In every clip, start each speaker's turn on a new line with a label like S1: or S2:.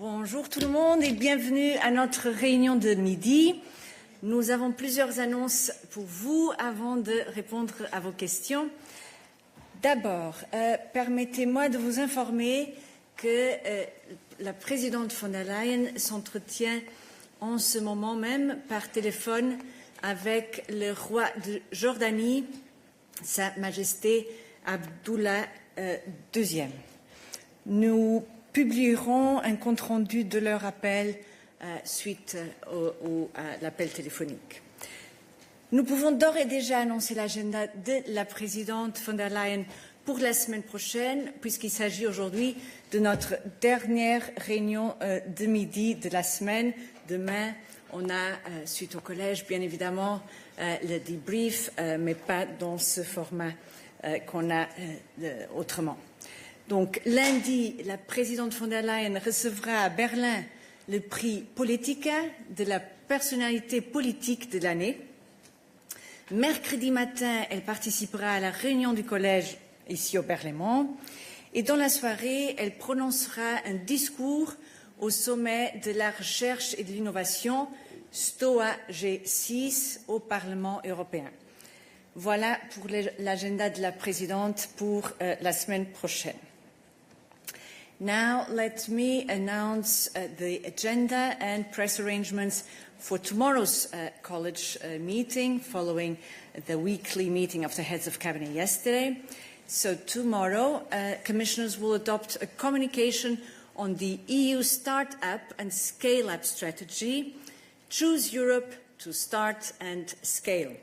S1: Bonjour tout le monde et bienvenue à notre réunion de midi. Nous avons plusieurs annonces pour vous avant de répondre à vos questions. D'abord, permettez-moi de vous informer que la présidente von der Leyen s'entretient en ce moment même par téléphone avec le roi de Jordanie, Sa Majesté Abdullah II. Nous publierons un compte-rendu de leur appel suite à l'appel téléphonique. Nous pouvons d'ores et déjà annoncer l'agenda de la présidente von der Leyen pour la semaine prochaine, puisqu'il s'agit aujourd'hui de notre dernière réunion de midi de la semaine. Demain, on a, suite au collège, bien évidemment, le debrief, mais pas dans ce format qu'on a autrement. Donc, lundi, la présidente von der Leyen recevra à Berlin le prix Politica de la personnalité politique de l'année. Mercredi matin, elle participera à la réunion du collège ici au Parlement. Et dans la soirée, elle prononcera un discours au sommet de la recherche et de l'innovation, STOA G6, au Parlement européen. Voilà pour l'agenda de la présidente pour la semaine prochaine. Now, let me announce the agenda and press arrangements for tomorrow's college meeting, following the weekly meeting of the heads of cabinet yesterday. So tomorrow, commissioners will adopt a communication on the EU Start-up and Scale-up strategy, Choose Europe to Start and Scale.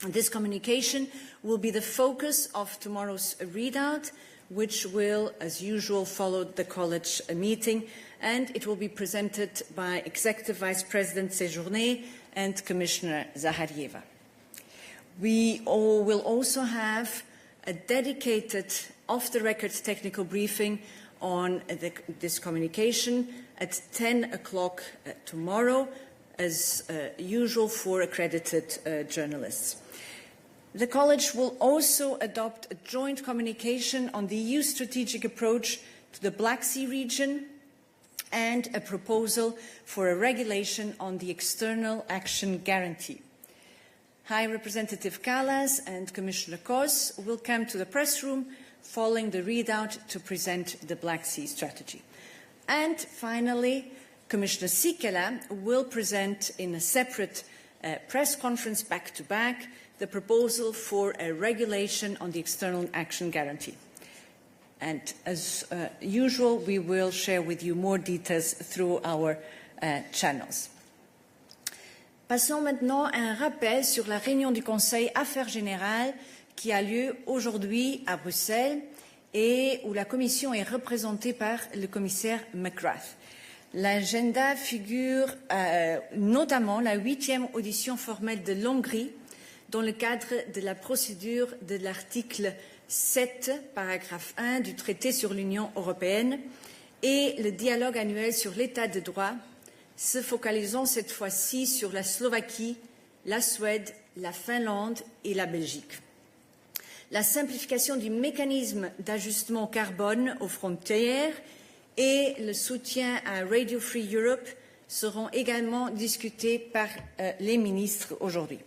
S1: And this communication will be the focus of tomorrow's readout, which will, as usual, follow the college meeting, and it will be presented by Executive Vice President Séjourné and Commissioner Zaharieva. We will also have a dedicated off-the-record technical briefing on this communication at 10 o'clock tomorrow, as usual for accredited journalists. The College will also adopt a joint communication on the EU strategic approach to the Black Sea region and a proposal for a regulation on the External Action Guarantee. High Representative Kallas and Commissioner Kos will come to the press room following the readout to present the Black Sea strategy. And finally, Commissioner Sikela will present in a separate press conference back-to-back the proposal for a regulation on the External Action Guarantee. And as usual, we will share with you more details through our channels. Passons maintenant à un rappel sur la réunion du Conseil Affaires Générales qui a lieu aujourd'hui à Bruxelles et où la Commission est représentée par le commissaire McGrath. L'agenda figure notamment la 8e audition formelle de l'Hongrie dans le cadre de la procédure de l'article 7, paragraphe 1 du traité sur l'Union européenne et le dialogue annuel sur l'état de droit, se focalisant cette fois-ci sur la Slovaquie, la Suède, la Finlande et la Belgique. La simplification du mécanisme d'ajustement au carbone aux frontières et le soutien à Radio Free Europe seront également discutés par les ministres aujourd'hui.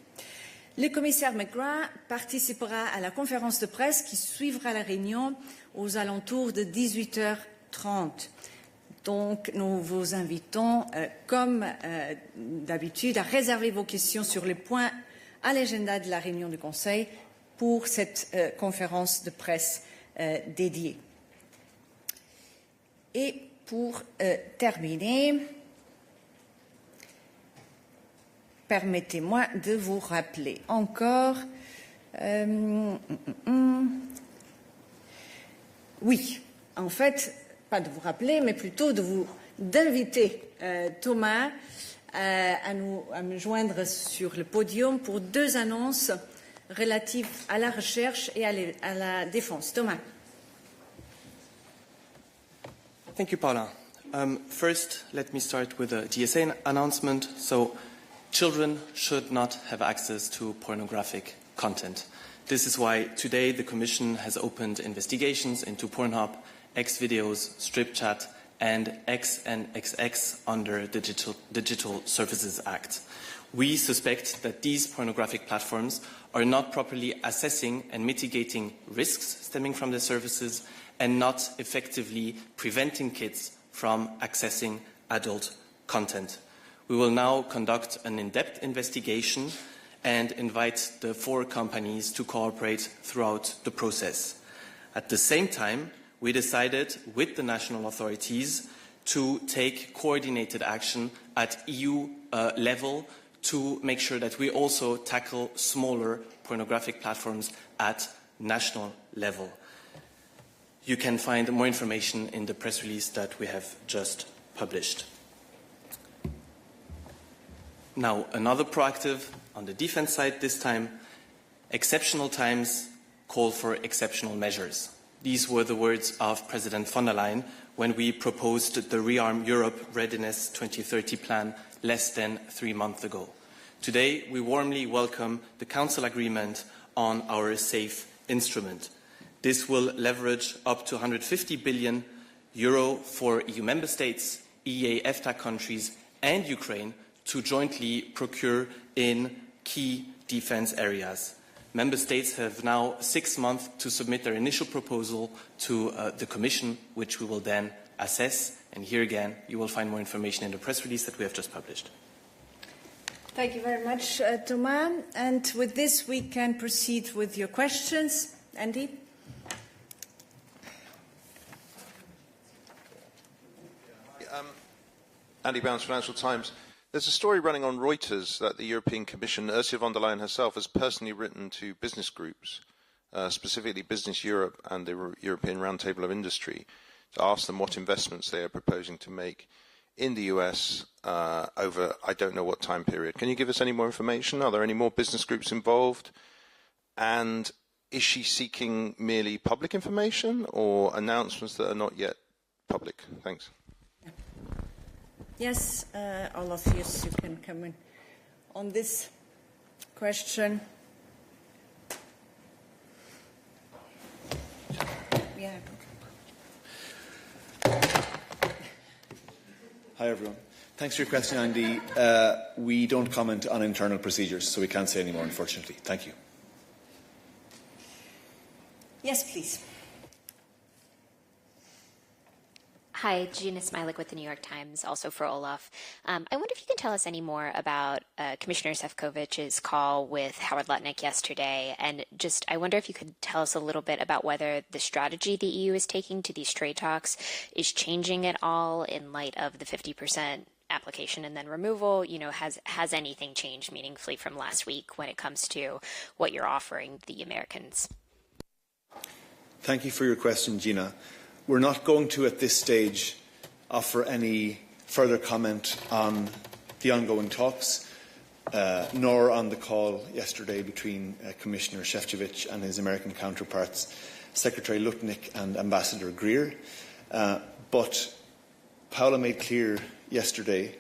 S1: Le commissaire McGrath participera à la conférence de presse qui suivra la réunion aux alentours de 18h30. Donc, nous vous invitons, comme d'habitude, à réserver vos questions sur les points à l'agenda de la réunion du Conseil pour cette conférence de presse dédiée. Et pour terminer, permettez-moi de vous rappeler encore, oui, en fait, pas de vous rappeler, mais plutôt d'inviter Thomas à me joindre sur le podium pour 2 annonces relatives à la recherche et à la défense. Thomas.
S2: Thank you, Paula. First, let me start with a DSA announcement. So, children should not have access to pornographic content. This is why today the Commission has opened investigations into Pornhub, X videos, strip chat, and X and XX under the Digital Services Act. We suspect that these pornographic platforms are not properly assessing and mitigating risks stemming from the services and not effectively preventing kids from accessing adult content. We will now conduct an in-depth investigation and invite the 4 companies to cooperate throughout the process. At the same time, we decided with the national authorities to take coordinated action at EU level to make sure that we also tackle smaller pornographic platforms at national level. You can find more information in the press release that we have just published. Now, another proactive on the defense side this time. Exceptional times call for exceptional measures. These were the words of President von der Leyen when we proposed the Rearm Europe Readiness 2030 plan less than 3 months ago. Today, we warmly welcome the Council agreement on our SAFE instrument. This will leverage up to €150 billion for EU member states, EEA, EFTA countries and Ukraine to jointly procure in key defense areas. Member states have now 6 months to submit their initial proposal to the Commission, which we will then assess. And here again, you will find more information in the press release that we have just published.
S1: Thank you very much, Thomas. And with this, we can proceed with your questions. Andy?
S3: Andy Bounds, Financial Times. There's a story running on Reuters that the European Commission, Ursula von der Leyen herself, has personally written to business groups, specifically Business Europe and the European Roundtable of Industry, to ask them what investments they are proposing to make in the US over I don't know what time period. Can you give us any more information? Are there any more business groups involved? And is she seeking merely public information or announcements that are not yet public? Thanks.
S1: Yes, all of you can come in on this question. Yeah.
S4: Hi, everyone. Thanks for your question, Andy. We don't comment on internal procedures, so we can't say any more, unfortunately. Thank you.
S1: Yes, please.
S5: Hi, Gina Smilik with the New York Times, also for Olaf. I wonder if you can tell us any more about Commissioner Šefčovič's call with Howard Lutnick yesterday, and just I wonder if you could tell us a little bit about whether the strategy the EU is taking to these trade talks is changing at all in light of the 50% application and then removal. You know, has anything changed meaningfully from last week when it comes to what you're offering the Americans?
S4: Thank you for your question, Gina. We're not going to, at this stage, offer any further comment on the ongoing talks, nor on the call yesterday between Commissioner Šefčovič and his American counterparts, Secretary Lutnick and Ambassador Greer. But Paula made clear yesterday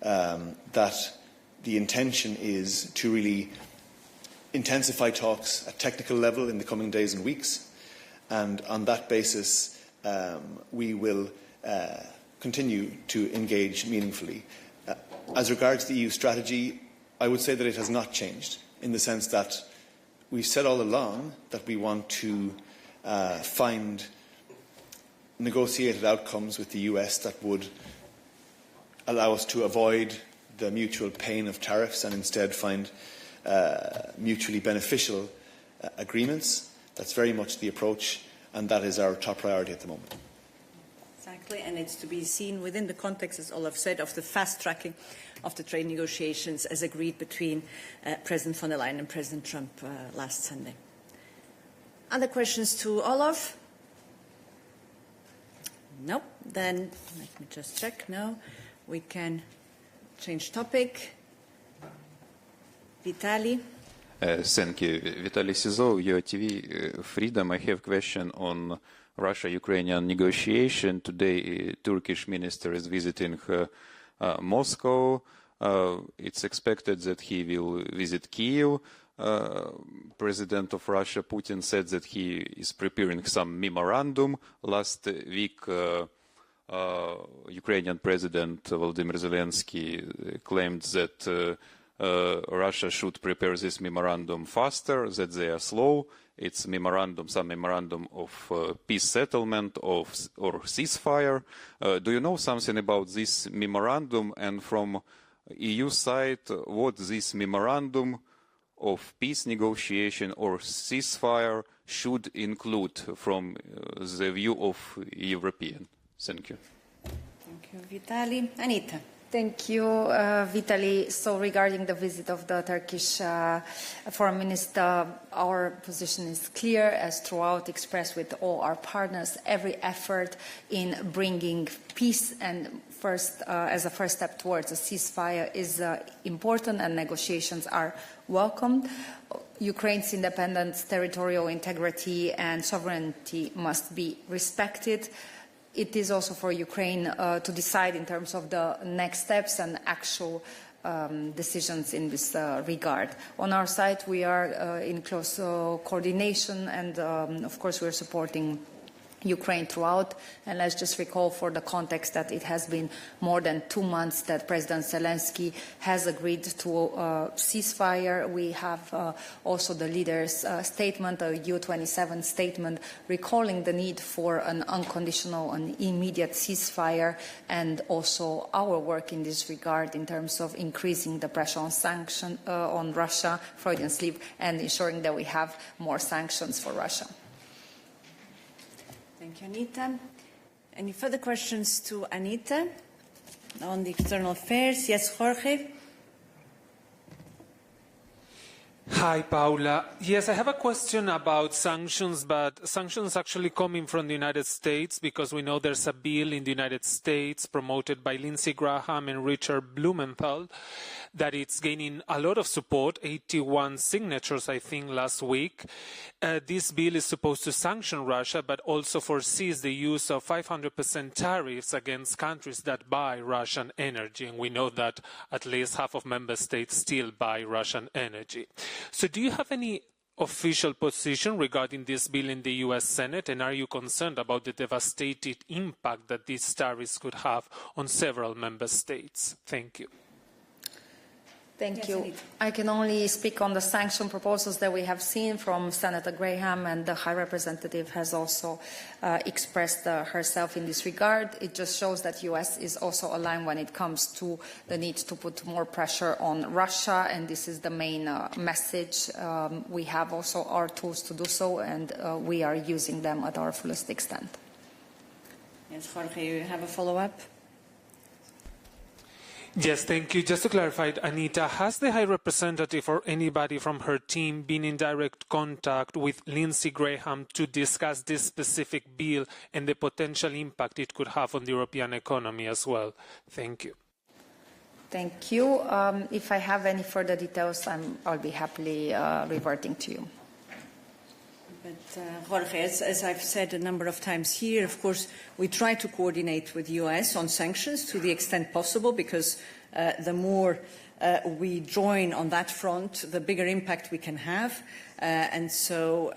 S4: that the intention is to really intensify talks at technical level in the coming days and weeks, and on that basis we will continue to engage meaningfully. As regards the EU strategy, I would say that it has not changed, in the sense that we've said all along that we want to find negotiated outcomes with the US that would allow us to avoid the mutual pain of tariffs and instead find mutually beneficial agreements. That's very much the approach, and that is our top priority at the moment.
S1: Exactly, and it's to be seen within the context, as Olaf said, of the fast-tracking of the trade negotiations as agreed between President von der Leyen and President Trump last Sunday. Other questions to Olaf? No? Then let me just check. No? We can change topic. Vitaly?
S6: Thank you. Vitaly Sizov, UATV Freedom. I have a question on Russia-Ukrainian negotiation. Today, Turkish minister is visiting Moscow. It's expected that he will visit Kyiv. President of Russia, Putin, said that he is preparing some memorandum. Last week, Ukrainian President Volodymyr Zelensky claimed that Russia should prepare this memorandum faster, that they are slow. It's some memorandum of peace settlement or ceasefire. Do you know something about this memorandum? And from EU side, what this memorandum of peace negotiation or ceasefire should include from the view of European? Thank you.
S1: Thank you, Vitaly. Anita.
S7: Thank you, Vitaly. So regarding the visit of the Turkish Foreign Minister, our position is clear, as throughout expressed with all our partners. Every effort in bringing peace and as a first step towards a ceasefire is important, and negotiations are welcomed. Ukraine's independence, territorial integrity and sovereignty must be respected. It is also for Ukraine to decide in terms of the next steps and actual decisions in this regard. On our side, we are in close coordination, and of course, we are supporting Ukraine throughout. And let's just recall for the context that it has been more than 2 months that President Zelensky has agreed to a ceasefire. We have also the leaders' statement, a U27 statement, recalling the need for an unconditional and immediate ceasefire, and also our work in this regard in terms of increasing the pressure on Russia, Freudian slip, and ensuring that we have more sanctions for Russia.
S1: Thank you, Anita. Any further questions to Anita on the external affairs? Yes, Jorge.
S8: Hi, Paula. Yes, I have a question about sanctions, but sanctions actually coming from the United States, because we know there's a bill in the United States promoted by Lindsey Graham and Richard Blumenthal that it's gaining a lot of support, 81 signatures, I think, last week. This bill is supposed to sanction Russia, but also foresees the use of 500% tariffs against countries that buy Russian energy. And we know that at least half of member states still buy Russian energy. So do you have any official position regarding this bill in the US Senate, and are you concerned about the devastating impact that these tariffs could have on several member states? Thank you.
S7: Thank you. I can only speak on the sanction proposals that we have seen from Senator Graham, and the High Representative has also expressed herself in this regard. It just shows that the US is also aligned when it comes to the need to put more pressure on Russia, and this is the main message. We have also our tools to do so, and we are using them at our fullest extent.
S1: Yes, Jorge, you have a follow-up?
S8: Yes, thank you. Just to clarify, Anita, has the High Representative or anybody from her team been in direct contact with Lindsey Graham to discuss this specific bill and the potential impact it could have on the European economy as well? Thank you.
S7: Thank you. If I have any further details, I'll be happily reverting to you.
S1: But Jorge, as I've said a number of times here, of course, we try to coordinate with the US on sanctions to the extent possible, because the more we join on that front, the bigger impact we can have. And so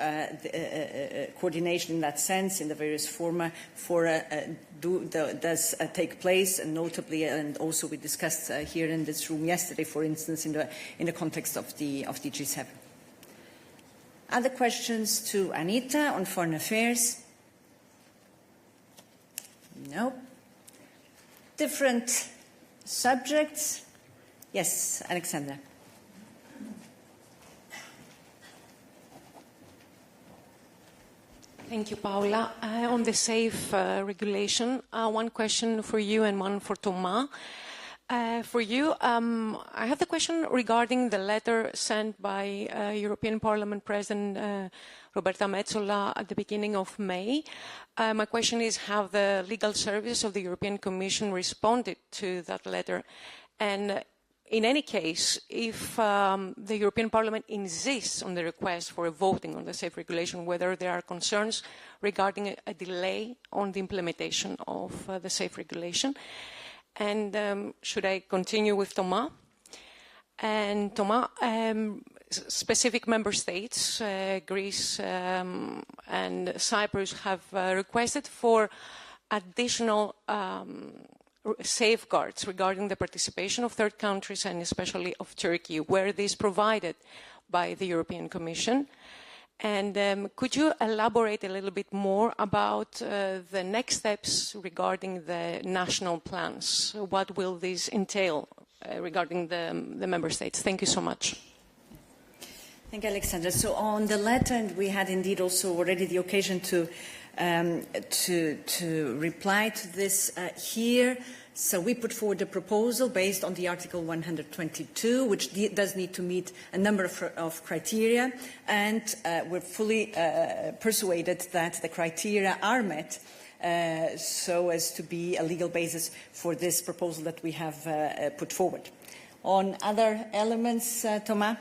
S1: coordination in that sense, in the various forma, does take place, and notably, and also we discussed here in this room yesterday, for instance, in the context of the G7. Other questions to Anita on foreign affairs? No. Different subjects? Yes, Alexandra.
S9: Thank you, Paula. On the SAFE regulation, one question for you and one for Thomas. For you, I have the question regarding the letter sent by European Parliament President Roberta Metsola at the beginning of May. My question is, have the legal service of the European Commission responded to that letter? And in any case, if the European Parliament insists on the request for a voting on the SAFE regulation, whether there are concerns regarding a delay on the implementation of the SAFE regulation. And should I continue with Thomas? And Thomas, specific member states, Greece and Cyprus, have requested for additional safeguards regarding the participation of third countries and especially of Turkey? Were these provided by the European Commission? And could you elaborate a little bit more about the next steps regarding the national plans? What will these entail regarding the member states? Thank you so much.
S1: Thank you, Alexandra. So on the letter, and we had indeed also already the occasion to reply to this here. So we put forward a proposal based on the Article 122, which does need to meet a number of criteria, and we're fully persuaded that the criteria are met so as to be a legal basis for this proposal that we have put forward. On other elements, Thomas?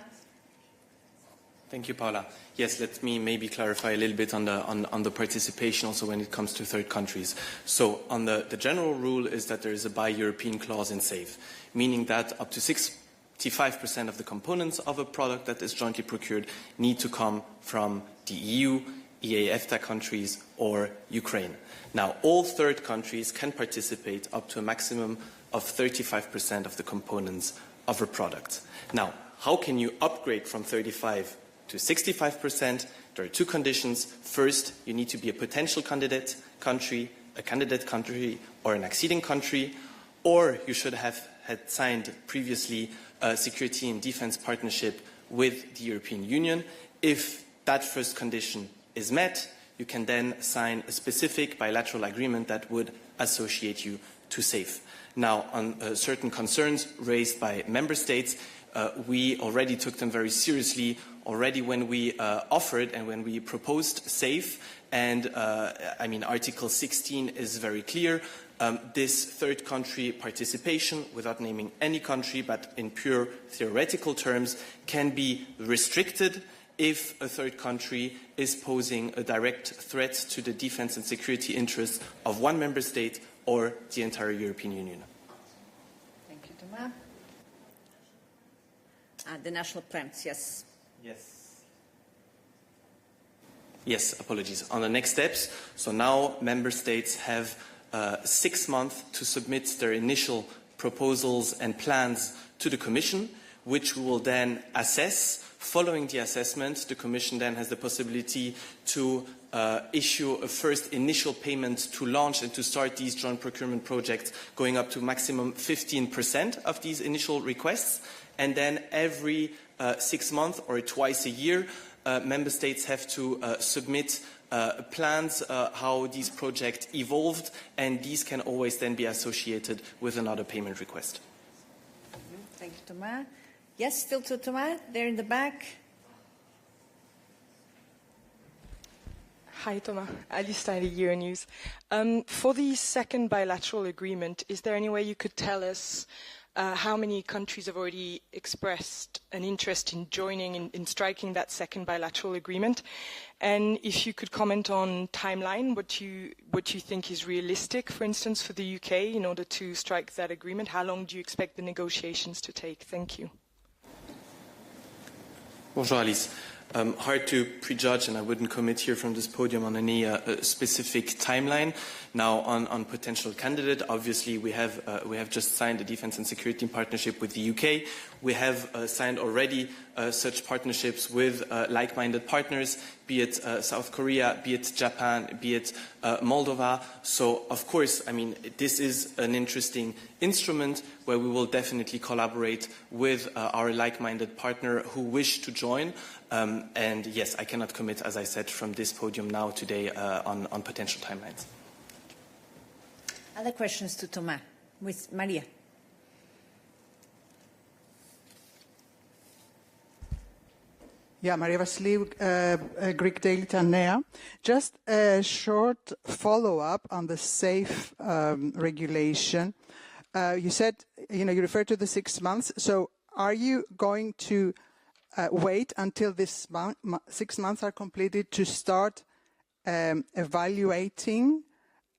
S2: Thank you, Paula. Yes, let me maybe clarify a little bit on the participation also when it comes to third countries. So on the general rule is that there is a Buy European clause in SAFE, meaning that up to 65% of the components of a product that is jointly procured need to come from the EU, EA/EFTA countries or Ukraine. Now, all third countries can participate up to a maximum of 35% of the components of a product. Now, how can you upgrade from 35 to 65%? There are two conditions. First, you need to be a potential candidate country, a candidate country, or an acceding country, or you should have had signed previously a security and defense partnership with the European Union. If that first condition is met, you can then sign a specific bilateral agreement that would associate you to SAFE. Now, on certain concerns raised by member states, we already took them very seriously already when we offered and when we proposed SAFE. And Article 16 is very clear. This third country participation, without naming any country, but in pure theoretical terms, can be restricted if a third country is posing a direct threat to the defense and security interests of one member state or the entire European Union.
S1: Thank you, Thomas. The national plans, yes.
S2: Yes, apologies. On the next steps, so now member states have 6 months to submit their initial proposals and plans to the Commission, which we will then assess. Following the assessment, the Commission then has the possibility to issue a first initial payment to launch and to start these joint procurement projects, going up to maximum 15% of these initial requests. And then every 6 months or twice a year, member states have to submit plans how these projects evolved, and these can always then be associated with another payment request.
S1: Thank you, Thomas. Yes, still to Thomas, there in the back.
S10: Hi, Thomas. Alice Steiner, Euronews. For the second bilateral agreement, is there any way you could tell us how many countries have already expressed an interest in joining, in striking that second bilateral agreement? And if you could comment on timeline, what you think is realistic, for instance, for the UK in order to strike that agreement? How long do you expect the negotiations to take? Thank you.
S2: Bonjour, Alice. Hard to prejudge, and I wouldn't commit here from this podium on any specific timeline. Now, on potential candidate, obviously we have just signed a defense and security partnership with the UK. We have signed already such partnerships with like-minded partners, be it South Korea, be it Japan, be it Moldova. So, of course, this is an interesting instrument where we will definitely collaborate with our like-minded partner who wish to join. And yes, I cannot commit, as I said, from this podium now today on potential timelines.
S1: Other questions to Thomas with Maria.
S11: Yeah, Maria Vassiliou, Greek Daily Tanea. Just a short follow-up on the SAFE regulation. You said, you referred to the 6 months. So are you going to wait until this 6 months are completed to start evaluating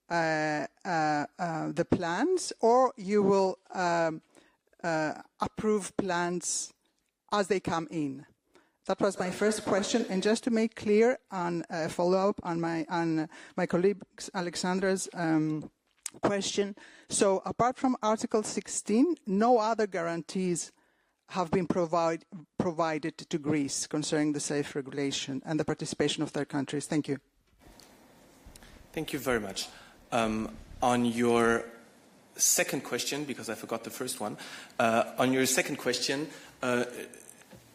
S11: the plans, or you will approve plans as they come in? That was my first question. And just to make clear and follow up on my colleague Alexandra's question, so apart from Article 16, no other guarantees have been provided to Greece concerning the safe regulation and the participation of third countries. Thank you.
S2: Thank you very much. On your second question, because I forgot the first one, on your second question,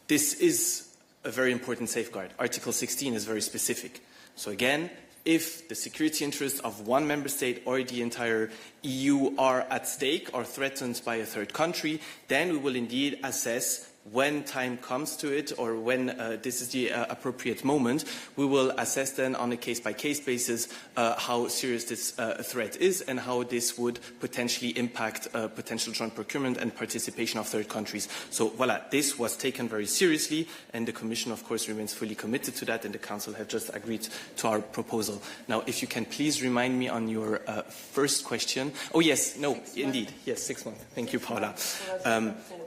S2: this is a very important safeguard. Article 16 is very specific. So again, if the security interests of one member state or the entire EU are at stake or threatened by a third country, then we will indeed assess when time comes to it or when this is the appropriate moment. We will assess then on a case-by-case basis how serious this threat is and how this would potentially impact potential joint procurement and participation of third countries. So voila, this was taken very seriously, and the Commission of course remains fully committed to that, and the Council have just agreed to our proposal. Now, if you can please remind me on your first question. Oh yes, no, indeed, yes, 6 months. Thank you, Paula.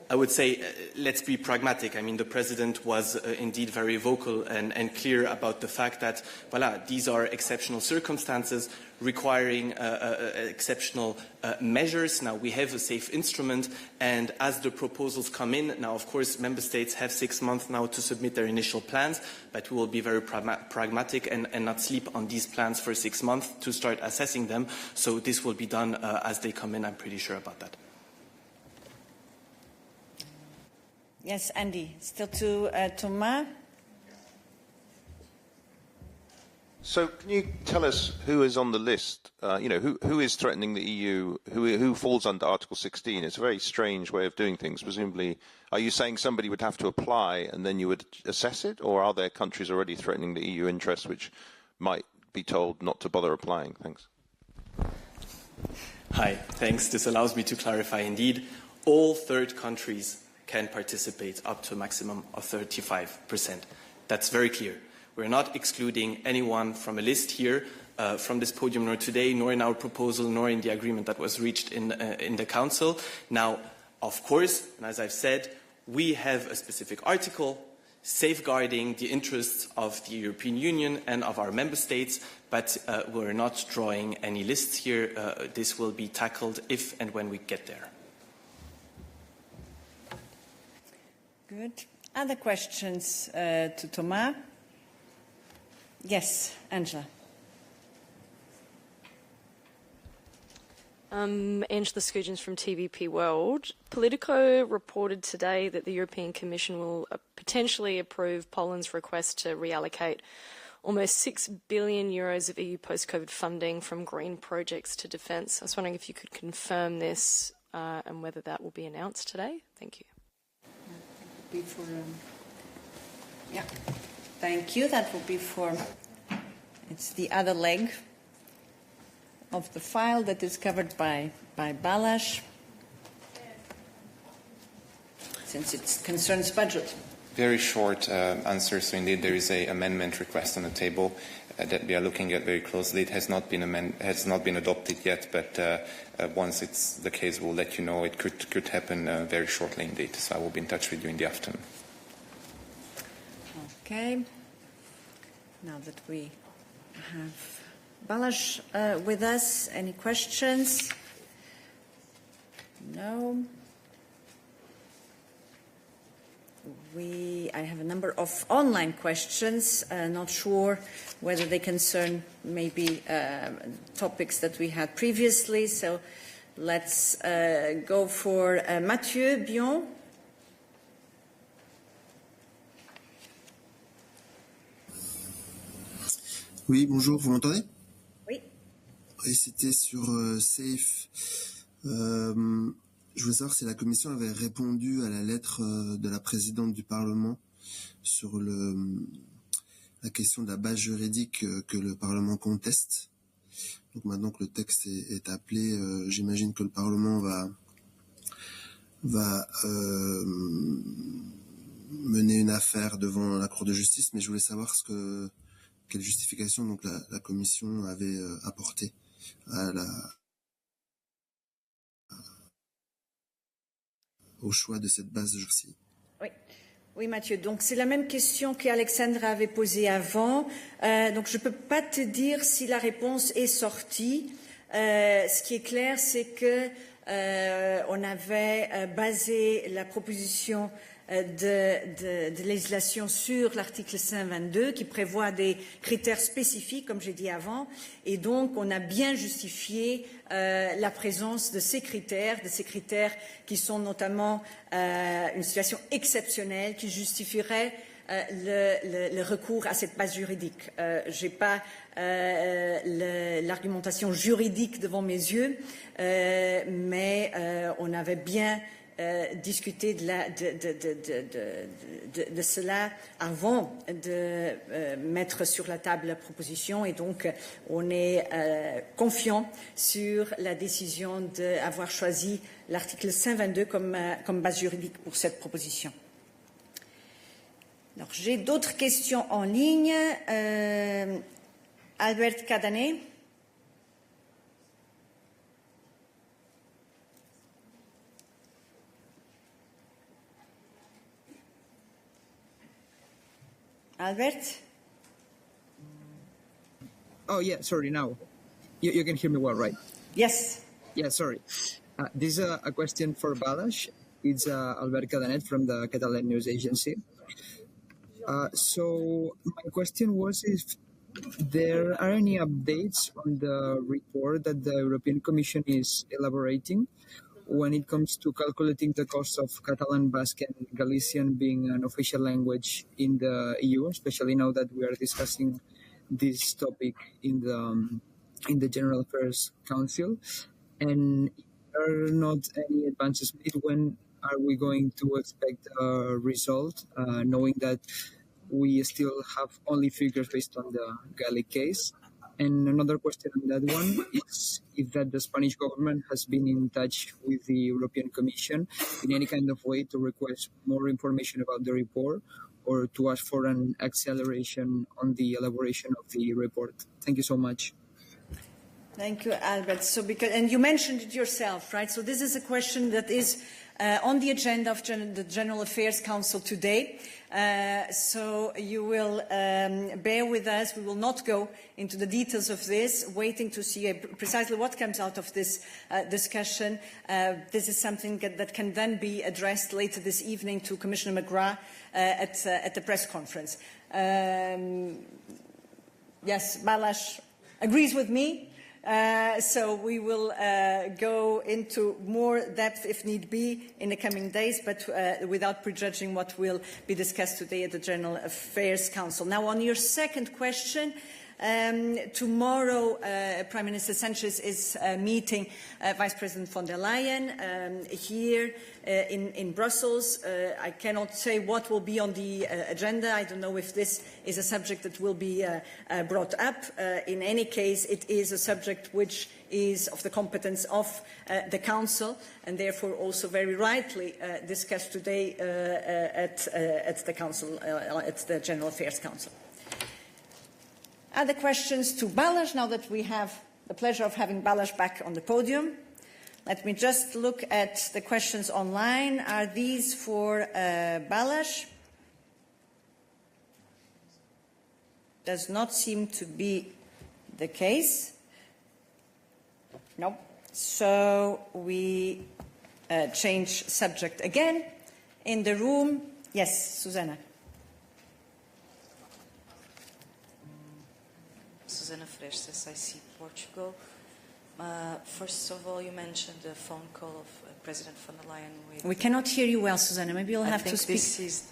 S2: I would say let's be pragmatic. I mean, the President was indeed very vocal and clear about the fact that, voila, these are exceptional circumstances requiring exceptional measures. Now, we have a safe instrument, and as the proposals come in, now, of course, Member States have 6 months now to submit their initial plans, but we will be very pragmatic and not sleep on these plans for 6 months to start assessing them. So this will be done as they come in, I'm pretty sure about that.
S1: Yes, Andy. Still to Thomas.
S3: So, can you tell us who is on the list? Who is threatening the EU? Who falls under Article 16? It's a very strange way of doing things. Presumably, are you saying somebody would have to apply and then you would assess it, or are there countries already threatening the EU interests which might be told not to bother applying? Thanks.
S2: Hi. Thanks. This allows me to clarify. Indeed, all third countries can participate up to a maximum of 35%. That's very clear. We're not excluding anyone from a list here, from this podium, nor today, nor in our proposal, nor in the agreement that was reached in the Council. Now, of course, and as I've said, we have a specific article safeguarding the interests of the European Union and of our member states, but we're not drawing any lists here. This will be tackled if and when we get there.
S1: Good. Other questions to Thomas? Yes, Angela.
S12: Angela Scoogens from TVP World. Politico reported today that the European Commission will potentially approve Poland's request to reallocate almost €6 billion of EU post-COVID funding from green projects to defence. I was wondering if you could confirm this and whether that will be announced today. Thank you.
S1: Yeah, thank you. That will be for, it's the other leg of the file that is covered by Balázs, since it concerns budget.
S13: Very short answer. So indeed, there is an amendment request on the table that we are looking at very closely. It has not been adopted yet, but once it's the case, we'll let you know. It could happen very shortly indeed. So I will be in touch with you in the afternoon.
S1: Okay. Now that we have Balázs with us, any questions? No. I have a number of online questions, not sure whether they concern maybe topics that we had previously. So let's go for Mathieu Bion.
S14: Oui, bonjour, vous m'entendez?
S1: Oui.
S14: Oui, c'était sur SAFE. Je voulais savoir si la Commission avait répondu à la lettre de la présidente du Parlement sur la question de la base juridique que le Parlement conteste. Donc maintenant que le texte est appelé, j'imagine que le Parlement va mener une affaire devant la Cour de justice, mais je voulais savoir quelle justification donc la Commission avait apportée au choix de cette base juridique.
S1: Oui. Oui, Mathieu. Donc, c'est la même question qu'Alexandra avait posée avant. Donc, je ne peux pas te dire si la réponse est sortie. Ce qui est clair, c'est que on avait basé la proposition de législation sur l'article 122 qui prévoit des critères spécifiques, comme j'ai dit avant, et donc on a bien justifié la présence de ces critères qui sont notamment une situation exceptionnelle qui justifierait le recours à cette base juridique. Je n'ai pas l'argumentation juridique devant mes yeux, mais on avait bien discuter de cela avant de mettre sur la table la proposition et donc on est confiant sur la décision d'avoir choisi l'article 122 comme base juridique pour cette proposition. Alors j'ai d'autres questions en ligne. Albert Cadanet. Albert?
S15: Oh, yeah, sorry, now. You can hear me well, right?
S1: Yes.
S15: Yeah, sorry. This is a question for Balázs. It's Albert Cadanet from the Catalan News Agency. So my question was if there are any updates on the report that the European Commission is elaborating when it comes to calculating the cost of Catalan, Basque and Galician being an official language in the EU, especially now that we are discussing this topic in the General Affairs Council. And if there are not any advances made, when are we going to expect a result, knowing that we still have only figures based on the Gaelic case? And another question on that one is if that the Spanish government has been in touch with the European Commission in any kind of way to request more information about the report or to ask for an acceleration on the elaboration of the report. Thank you so much.
S1: Thank you, Albert. And you mentioned it yourself, right? So this is a question that is on the agenda of the General Affairs Council today. So you will bear with us. We will not go into the details of this, waiting to see precisely what comes out of this discussion. This is something that can then be addressed later this evening to Commissioner McGrath at the press conference. Yes, Balázs agrees with me. So we will go into more depth if need be in the coming days, but without prejudging what will be discussed today at the General Affairs Council. Now, on your second question, tomorrow Prime Minister Sanchez is meeting Vice President von der Leyen here in Brussels. I cannot say what will be on the agenda. I don't know if this is a subject that will be brought up. In any case, it is a subject which is of the competence of the Council and therefore also very rightly discussed today at the Council, at the General Affairs Council. Other questions to Balázs, now that we have the pleasure of having Balázs back on the podium. Let me just look at the questions online. Are these for Balázs? Does not seem to be the case. No. So we change subject again. In the room, yes, Susanna.
S16: Susana Fresh, SIC Portugal. First of all, you mentioned the phone call of President von der Leyen with...
S1: We cannot hear you well, Susanna. Maybe you'll have to speak.
S16: This is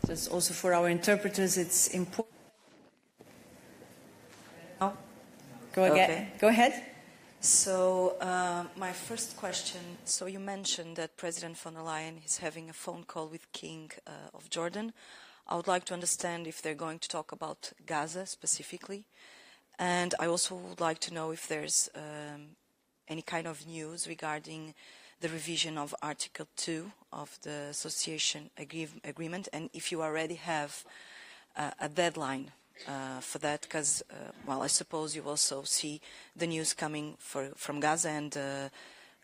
S1: Just also for our interpreters, it's important. Oh, go again.
S16: Okay.
S1: Go ahead.
S16: So my first question, so you mentioned that President von der Leyen is having a phone call with King of Jordan. I would like to understand if they're going to talk about Gaza specifically. And I also would like to know if there's any kind of news regarding the revision of Article 2 of the Association Agreement and if you already have a deadline for that? Because, well, I suppose you also see the news coming from Gaza, and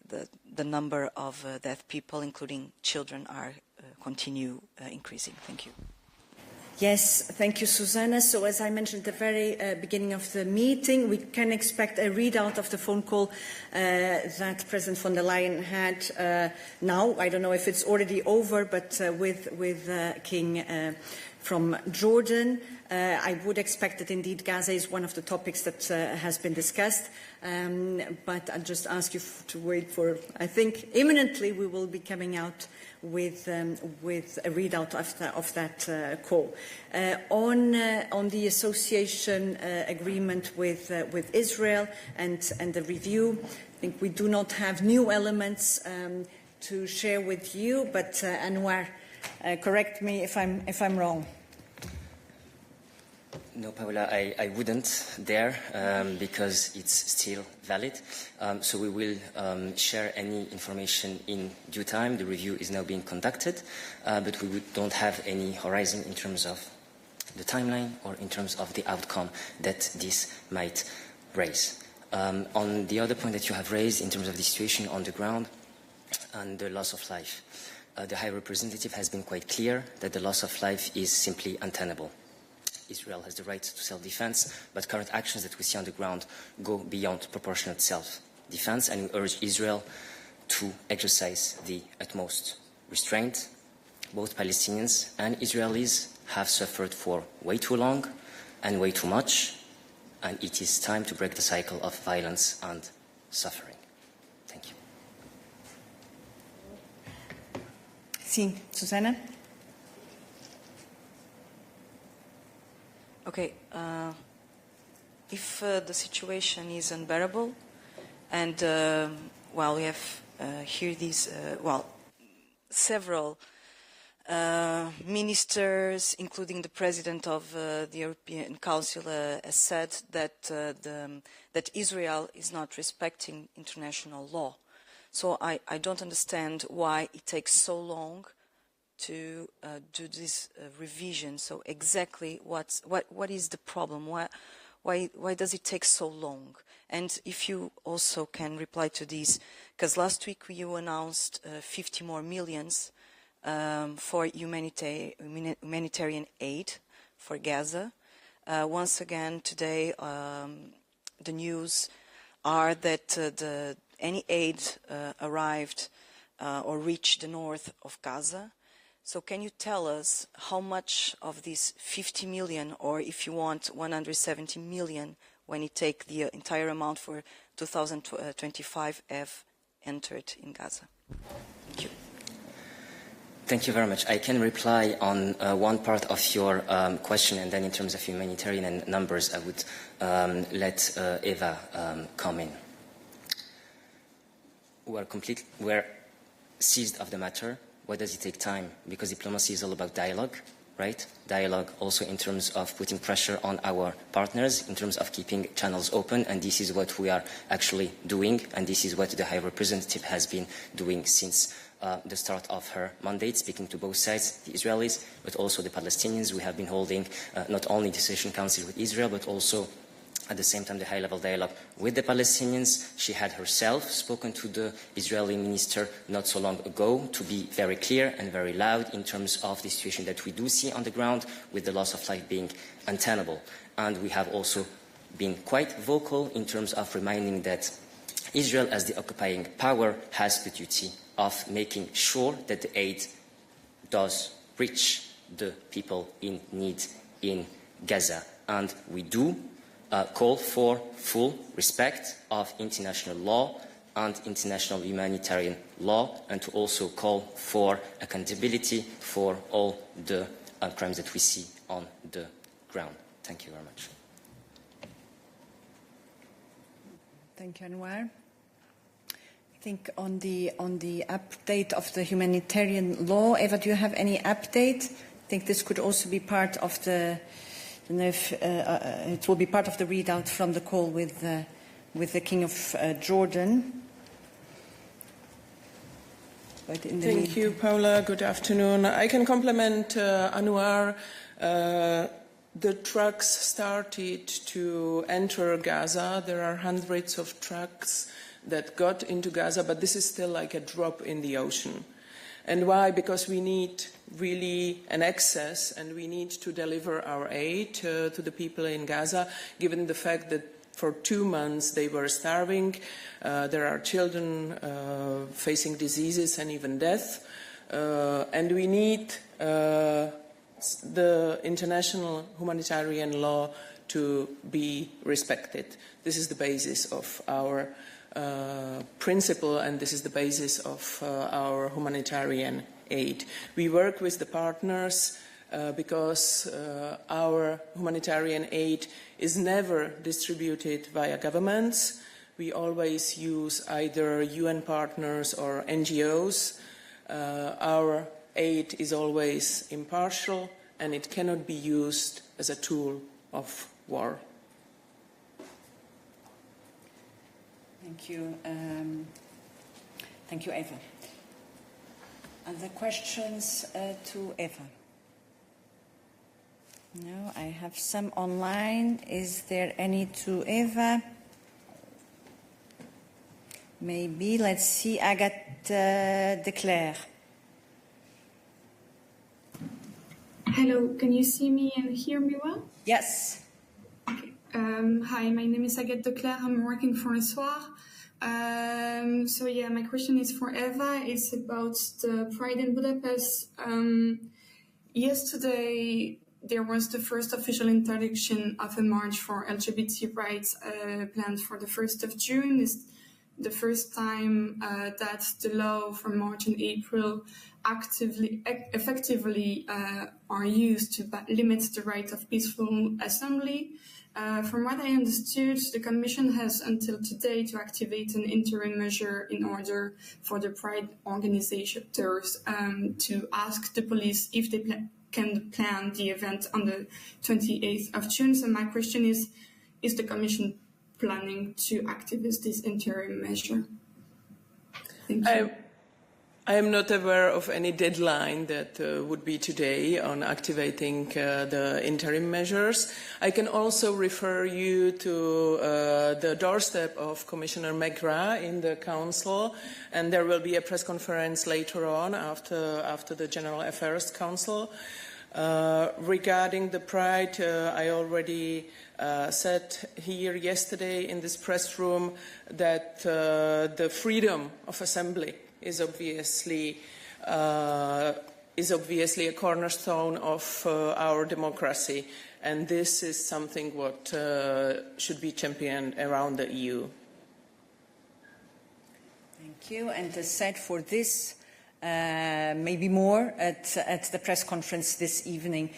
S16: the number of dead people, including children, are continue increasing. Thank you.
S1: Yes, thank you, Susanna. So as I mentioned at the very beginning of the meeting, we can expect a readout of the phone call that President von der Leyen had now. I don't know if it's already over, but with King from Jordan. I would expect that indeed Gaza is one of the topics that has been discussed, but I'll just ask you to wait for, I think imminently we will be coming out with a readout of that call. On the association agreement with Israel and the review, I think we do not have new elements to share with you, but Anwar, correct me if I'm wrong.
S17: No, Paola, I wouldn't dare because it's still valid. So we will share any information in due time. The review is now being conducted, but we don't have any horizon in terms of the timeline or in terms of the outcome that this might raise. On the other point that you have raised in terms of the situation on the ground and the loss of life, the High Representative has been quite clear that the loss of life is simply untenable. Israel has the right to self-defense, but current actions that we see on the ground go beyond proportionate self-defense, and we urge Israel to exercise the utmost restraint. Both Palestinians and Israelis have suffered for way too long and way too much, and it is time to break the cycle of violence and suffering. Thank you.
S1: Sì, Susanna?
S16: Okay, if the situation is unbearable, and well, we have here these several ministers, including the president of the European Council, has said that that Israel is not respecting international law. So I don't understand why it takes so long to do this revision. So exactly what is the problem? Why does it take so long? And if you also can reply to this, because last week you announced 50 more millions for humanitarian aid for Gaza. Once again today, the news are that any aid arrived or reached the north of Gaza. So can you tell us how much of these 50 million, or if you want 170 million, when you take the entire amount for 2025, have entered in Gaza? Thank you.
S17: Thank you very much. I can reply on one part of your question, and then in terms of humanitarian and numbers, I would let Eva come in. We're seized of the matter. Why does it take time? Because diplomacy is all about dialogue, right? Dialogue also in terms of putting pressure on our partners, in terms of keeping channels open, and this is what we are actually doing, and this is what the High Representative has been doing since the start of her mandate, speaking to both sides, the Israelis, but also the Palestinians. We have been holding not only the Session Council with Israel, but also at the same time the high-level dialogue with the Palestinians. She had herself spoken to the Israeli minister not so long ago to be very clear and very loud in terms of the situation that we do see on the ground, with the loss of life being untenable. And we have also been quite vocal in terms of reminding that Israel, as the occupying power, has the duty of making sure that the aid does reach the people in need in Gaza. And we do call for full respect of international law and international humanitarian law, and to also call for accountability for all the crimes that we see on the ground. Thank you very much.
S1: Thank you, Anwar. I think on the update of the humanitarian law, Eva, do you have any update? I think this could also be part of the. And if it will be part of the readout from the call with the King of Jordan.
S18: Thank you, Paula. Good afternoon. I can compliment Anwar.
S19: the trucks started to enter Gaza. There are hundreds of trucks that got into Gaza, but this is still like a drop in the ocean. And why? Because we need really an access, and we need to deliver our aid to the people in Gaza, given the fact that for 2 months they were starving. There are children facing diseases and even death. And we need the international humanitarian law to be respected. This is the basis of our principle, and this is the basis of our humanitarian aid. We work with the partners because our humanitarian aid is never distributed via governments. We always use either UN partners or NGOs. Our aid is always impartial, and it cannot be used as a tool of war.
S1: Thank you. Thank you, Eva. Other questions to Eva? No, I have some online. Is there any to Eva? Maybe. Let's see. Agathe de Clerc.
S20: Hello, can you see me and hear me well?
S1: Yes.
S20: Okay. Hi, my name is Agathe de Clerc. I'm working for Le Soir. So yeah, my question is for Eva. It's about the Pride in Budapest. Yesterday, there was the first official interdiction of a march for LGBT rights planned for the 1st of June. It's the first time that the law from March and April effectively are used to limit the right of peaceful assembly. From what I understood, the Commission has until today to activate an interim measure in order for the Pride organizers to ask the police if they can plan the event on the 28th of June. So my question is the Commission planning to activate this interim measure? Thank you.
S19: I am not aware of any deadline that would be today on activating the interim measures. I can also refer you to the doorstep of Commissioner McGrath in the Council, and there will be a press conference later on after the General Affairs Council. Regarding the Pride, I already said here yesterday in this press room that the freedom of assembly is obviously a cornerstone of our democracy, and this is something what should be championed around the EU.
S1: Thank you. And as said, for this, maybe more at the press conference this evening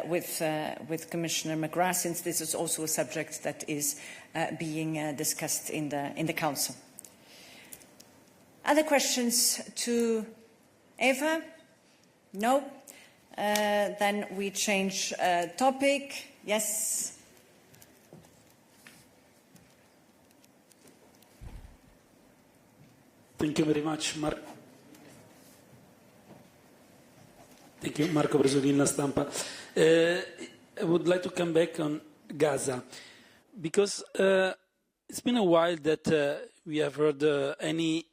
S1: with Commissioner McGrath, since this is also a subject that is being discussed in the Council. Other questions to Eva? No? Then we change topic. Yes?
S21: Thank you very much, Thank you, Marco Bresolin, La Stampa. I would like to come back on Gaza, because it's been a while that we have heard any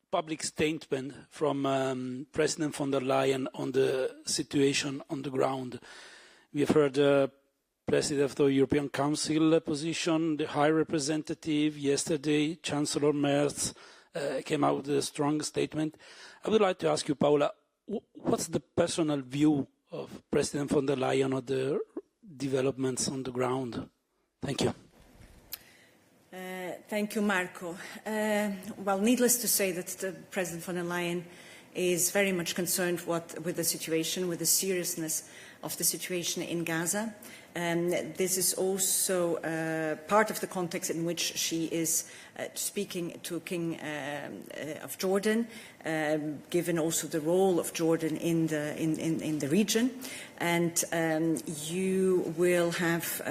S21: public statement from President von der Leyen on the situation on the ground. We have heard the President of the European Council position, the High Representative yesterday, Chancellor Merz came out with a strong statement. I would like to ask you, Paola, what's the personal view of President von der Leyen on the developments on the ground? Thank you.
S1: Thank you, Marco. Well, needless to say that President von der Leyen is very much concerned with the situation, with the seriousness of the situation in Gaza. This is also part of the context in which she is speaking to King of Jordan, given also the role of Jordan in the region. And you will have,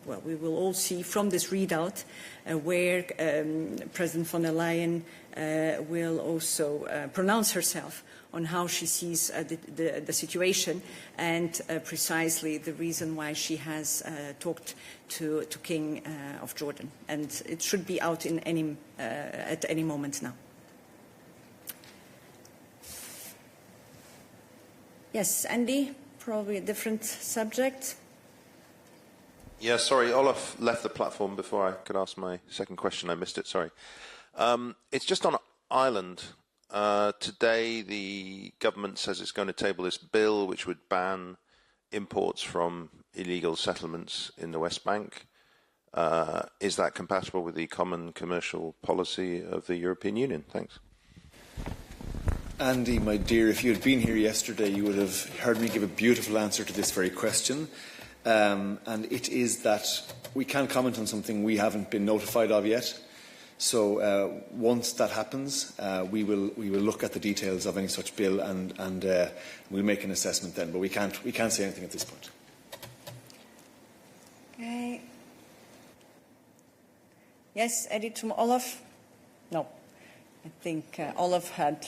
S1: well, we will all see from this readout where President von der Leyen will also pronounce herself on how she sees the situation and precisely the reason why she has talked to King of Jordan. And it should be out in at any moment now. Yes, Andy, probably a different subject.
S3: Yeah, sorry, Olaf left the platform before I could ask my second question. I missed it, sorry. It's just on Ireland. Today, the government says it's going to table this bill which would ban imports from illegal settlements in the West Bank. Is that compatible with the common commercial policy of the European Union? Thanks.
S4: Andy, my dear, if you had been here yesterday, you would have heard me give a beautiful answer to this very question. And it is that we can't comment on something we haven't been notified of yet. So once that happens, we will look at the details of any such bill and we'll make an assessment then. But we can't say anything at this point.
S1: Okay. Yes, Eddie, to Olaf? No. I think Olaf had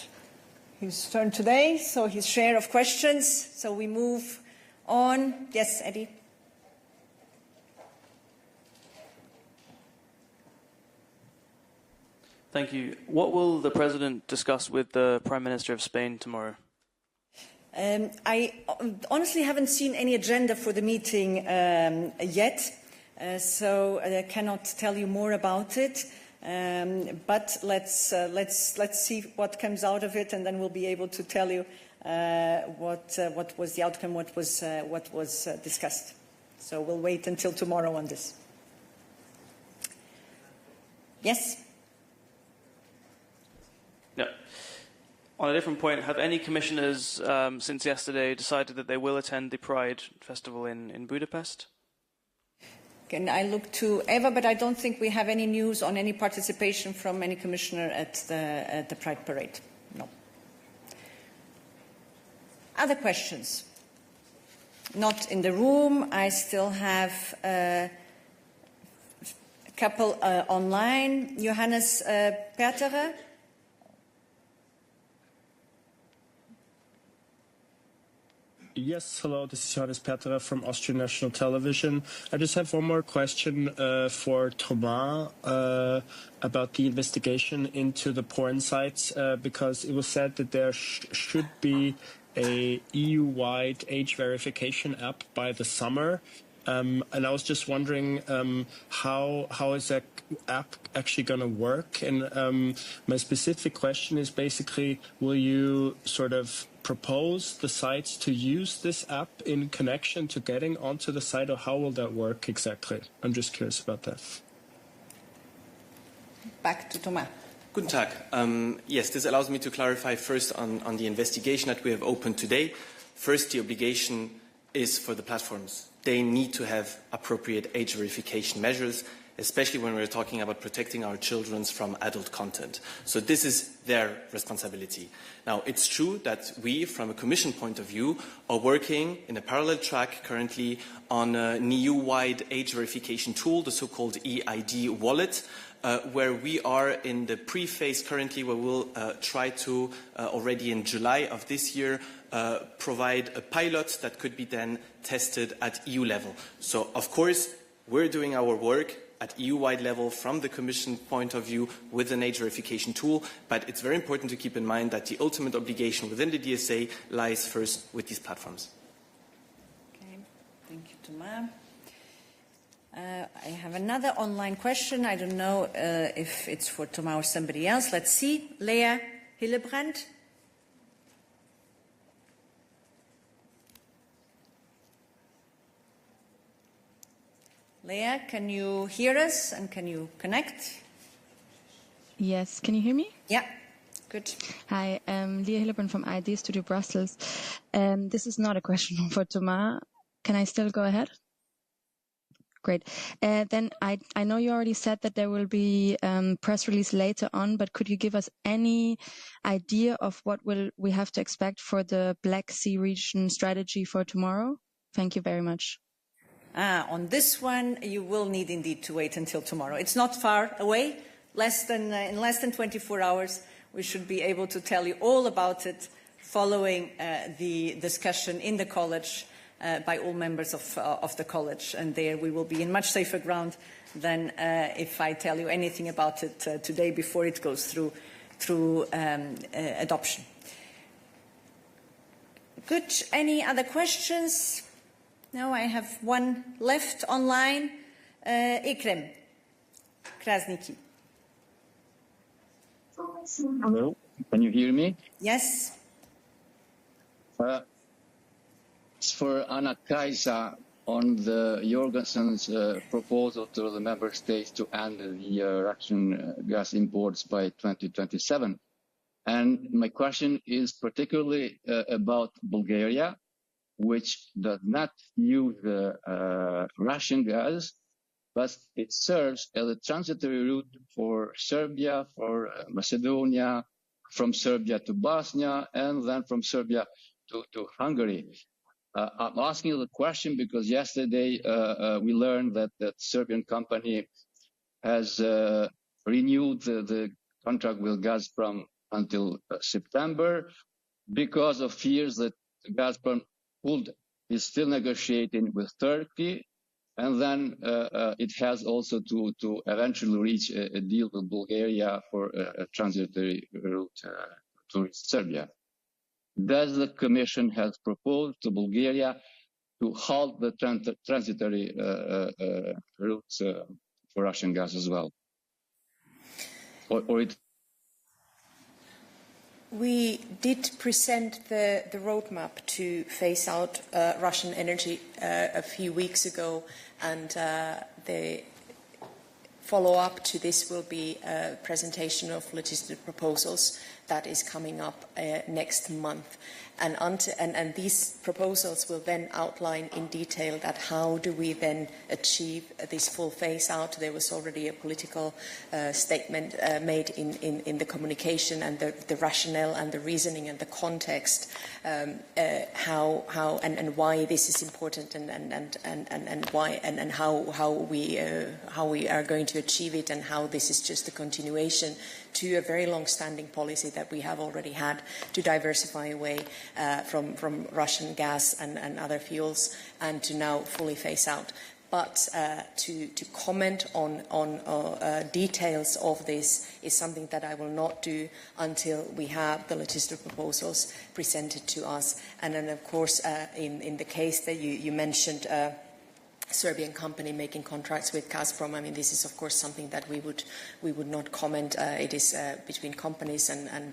S1: his turn today, so his share of questions. So we move on. Yes, Eddie.
S5: Thank you. What will the President discuss with the Prime Minister of Spain tomorrow?
S1: I honestly haven't seen any agenda for the meeting yet, so I cannot tell you more about it. But let's see what comes out of it, and then we'll be able to tell you what was the outcome, what was discussed. So we'll wait until tomorrow on this. Yes.
S5: No. On a different point, have any commissioners since yesterday decided that they will attend the Pride Festival in Budapest?
S1: Can I look to Eva, but I don't think we have any news on any participation from any commissioner at the Pride Parade. No. Other questions? Not in the room. I still have a couple online. Johannes Perterer.
S22: Yes, hello, this is Johannes Perterer from Austrian National Television. I just have one more question for Thomas about the investigation into the porn sites, because it was said that there should be a EU-wide age verification app by the summer. And I was just wondering how is that app actually going to work? And my specific question is basically, will you sort of propose the sites to use this app in connection to getting onto the site, or how will that work exactly? I'm just curious about that.
S1: Back to Thomas.
S2: Guten Tag. Yes, this allows me to clarify first on the investigation that we have opened today. First, the obligation is for the platforms. They need to have appropriate age verification measures, especially when we're talking about protecting our children from adult content. So this is their responsibility. Now, it's true that we, from a Commission point of view, are working in a parallel track currently on an EU-wide age verification tool, the so-called EID wallet, where we are in the pre-phase currently, where we'll try to, already in July of this year, provide a pilot that could be then tested at EU level. So, of course, we're doing our work at EU-wide level from the Commission point of view with an age verification tool, but it's very important to keep in mind that the ultimate obligation within the DSA lies first with these platforms.
S1: Okay, thank you, Thomas. I have another online question. I don't know if it's for Thomas or somebody else. Let's see. Leah Hillebrand. Leah, can you hear us and can you connect?
S23: Yes, can you hear me?
S1: Yeah, good.
S23: Hi, Leah Hillebrand from ID Studio Brussels. This is not a question for Thomas. Can I still go ahead? Great. Then I know you already said that there will be press release later on, but could you give us any idea of what we have to expect for the Black Sea region strategy for tomorrow? Thank you very much.
S1: On this one, you will need indeed to wait until tomorrow. It's not far away. In less than 24 hours, we should be able to tell you all about it following the discussion in the College by all members of the College. And there we will be in much safer ground than if I tell you anything about it today before it goes through adoption. Good. Any other questions? No, I have one left online. Ikrem Krasniki.
S6: Hello, can you hear me?
S1: Yes.
S6: It's for Anna Kaisa on the Jorgensen's proposal to the member states to end the Russian gas imports by 2027. And my question is particularly about Bulgaria, which does not use Russian gas, but it serves as a transitory route for Serbia, for Macedonia, from Serbia to Bosnia, and then from Serbia to Hungary. I'm asking the question because yesterday we learned that the Serbian company has renewed the contract with Gazprom until September because of fears that Gazprom is still negotiating with Turkey, and then it has also to eventually reach a deal with Bulgaria for a transitory route to Serbia. Does the Commission have proposed to Bulgaria to halt the transitory routes for Russian gas as well?
S7: We did present the roadmap to phase out Russian energy a few weeks ago, and the follow-up to this will be a presentation of legislative proposals that is coming up next month. And these proposals will then outline in detail that how do we then achieve this full phase-out. There was already a political statement made in the communication, and the rationale and the reasoning and the context, how and why this is important, and why and how we are going to achieve it, and how this is just a continuation to a very long-standing policy that we have already had to diversify away from Russian gas and other fuels, and to now fully phase out. But to comment on details of this is something that I will not do until we have the legislative proposals presented to us. And then, of course, in the case that you mentioned, Serbian company making contracts with Gazprom. I mean, this is of course something that we would not comment. It is between companies and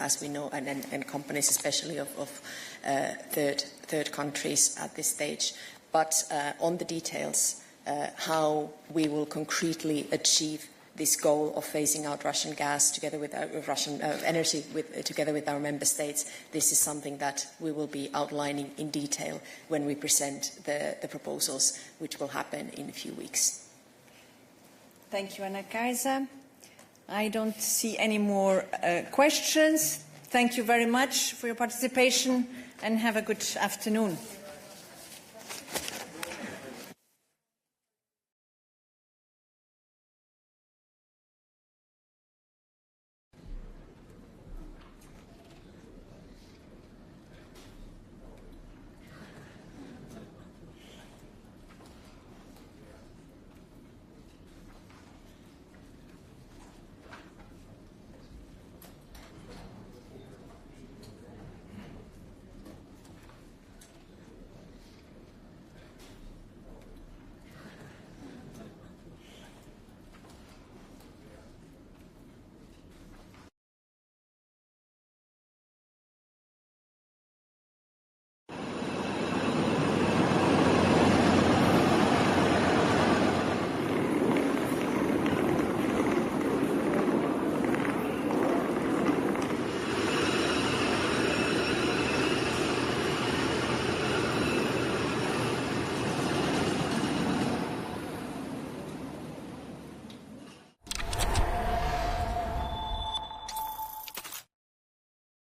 S7: as we know, and companies especially of third countries at this stage. But on the details, how we will concretely achieve this goal of phasing out Russian gas together with Russian energy together with our member states, this is something that we will be outlining in detail when we present the proposals, which will happen in a few weeks.
S1: Thank you, Anna Kaisa. I don't see any more questions. Thank you very much for your participation, and have a good afternoon.